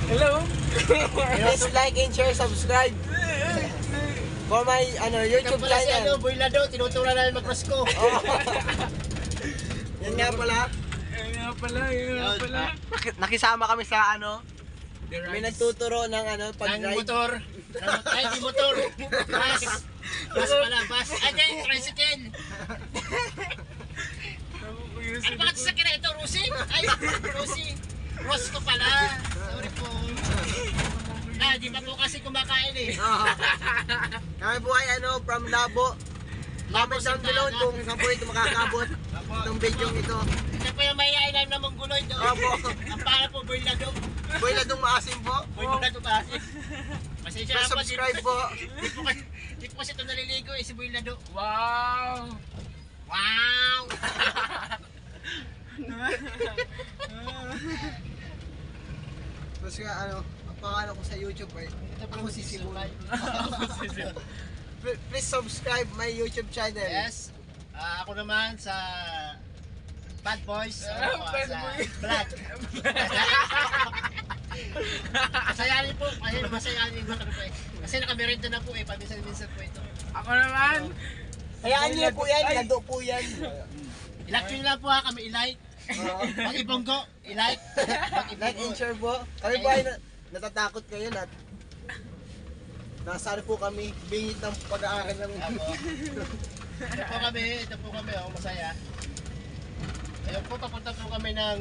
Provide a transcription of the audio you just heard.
Hello? Please like and share, subscribe. For my YouTube Pala si channel. Boy Lado, tinuturo namin mag-Rosco. Yan nga pala. Ayun nga pala. Nakisama kami sa The may rides. nagtuturo ng Ang pag-drive. motor. Ay, di motor. Bus. Bus pala, bus. Ay, di, tricycle. Ay, bakit sa kina ito, Rusi? Ay, Rusi. Rosco pala. Sorry po. Di pa po kasi kumakain eh. Kami po ay from Labo. Comment down below kung saan po ito makakabot itong video ito. Ito po yung mayayain namin na mongguloy doon. Opo. Ang pangalan po, Boy Lado. Boy Ladong maasim po. Boy Lado ba? Pasensya na po. Subscribe po. Di po kasi ito naliligo eh, si Boy Lado. Wow! Wow! Tapos nga ang pangalan ko sa YouTube ay ako si Simon. Please subscribe my YouTube channel. Yes. Ako naman sa Bad Boys. Bad Sa Boy. Blood. Masayanin po. Kasi masayanin mo po eh. Kasi nakamerenda na po eh. Paminsan-minsan po ito. Ako naman! Hayaan niyo po yan, lado po yan. I-like nyo lang po ha. Kami i-like. Pag ibonggo, i-like. Pag Like and ibonggo. share po. Kami po ay natatakot ngayon at nasaan po kami bingit ng pag-aaral ng Ito po kami, oh, masaya. Ayun po, papunta po kami ng